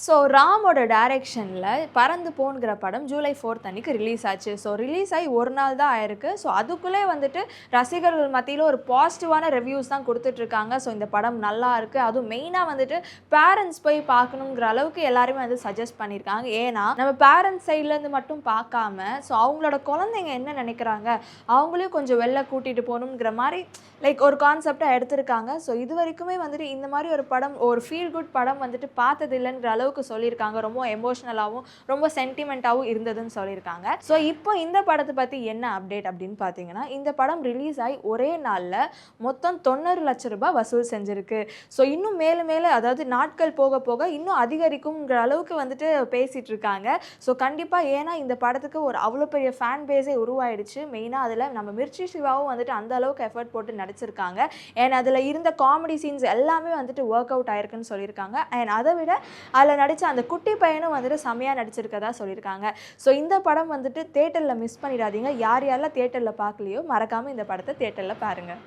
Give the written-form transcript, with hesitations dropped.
So ராமோட டைரக்ஷனில் பறந்து போன்கிற படம் ஜூலை 4 அன்னைக்கு ரிலீஸ் ஆச்சு. ஸோ ரிலீஸ் ஆகி ஒரு நாள் தான் ஆயிருக்கு. ஸோ அதுக்குள்ளே வந்துட்டு ரசிகர்கள் மத்தியில் ஒரு பாசிட்டிவான ரிவ்யூஸ் தான் கொடுத்துட்ருக்காங்க. ஸோ இந்த படம் நல்லா இருக்குது, அதுவும் மெயினாக வந்துட்டு பேரண்ட்ஸ் போய் பார்க்கணுங்கிற அளவுக்கு எல்லாருமே வந்து சஜஸ்ட் பண்ணியிருக்காங்க. ஏன்னா நம்ம பேரண்ட்ஸ் சைட்லேருந்து மட்டும் பார்க்காம ஸோ அவங்களோட குழந்தைங்க என்ன நினைக்கிறாங்க, அவங்களையும் கொஞ்சம் வெளில கூட்டிகிட்டு போகணுங்கிற மாதிரி லைக் ஒரு கான்செப்டை எடுத்திருக்காங்க. ஸோ இது வரைக்குமே வந்துட்டு இந்த மாதிரி ஒரு படம், ஒரு ஃபீல் குட் படம் வந்துட்டு பார்த்தது இல்லைன்ற அளவுக்கு சொல்லியிருக்காங்க. ரொம்ப எமோஷ்னலாகவும் ரொம்ப சென்டிமெண்ட்டாகவும் இருந்ததுன்னு சொல்லியிருக்காங்க. ஸோ இப்போ இந்த படத்தை பற்றி என்ன அப்டேட் அப்படின்னு பார்த்தீங்கன்னா, இந்த படம் ரிலீஸ் ஆகி ஒரே நாளில் மொத்தம் 90 லட்சம் ரூபாய் வசூல் செஞ்சுருக்கு. ஸோ இன்னும் மேலும் மேலே, அதாவது நாட்கள் போக போக இன்னும் அதிகரிக்கும்ங்கிற அளவுக்கு வந்துட்டு பேசிகிட்டு இருக்காங்க. ஸோ கண்டிப்பாக, ஏன்னா இந்த படத்துக்கு ஒரு அவ்வளோ பெரிய ஃபேன் பேஸே உருவாயிடுச்சு. மெயினாக அதில் நம்ம மிர்ச்சி சிவாவும் வந்துட்டு அந்த அளவுக்கு எஃபர்ட் போட்டு நடிச்சிருக்காங்க. அண்ட் அதில் இருந்த காமெடி சீன்ஸ் எல்லாமே வந்துட்டு ஒர்க் அவுட் ஆயிருக்குன்னு சொல்லியிருக்காங்க. அண்ட் அதை விட அதில் நடித்த அந்த குட்டி பையனும் வந்துட்டு செம்மையாக நடிச்சிருக்கதா சொல்லியிருக்காங்க. ஸோ இந்த படம் வந்துட்டு தியேட்டரில் மிஸ் பண்ணிடாதீங்க. யார் யாரெல்லாம் தியேட்டரில் பார்க்கலையோ மறக்காமல் இந்த படத்தை தியேட்டரில் பாருங்கள்.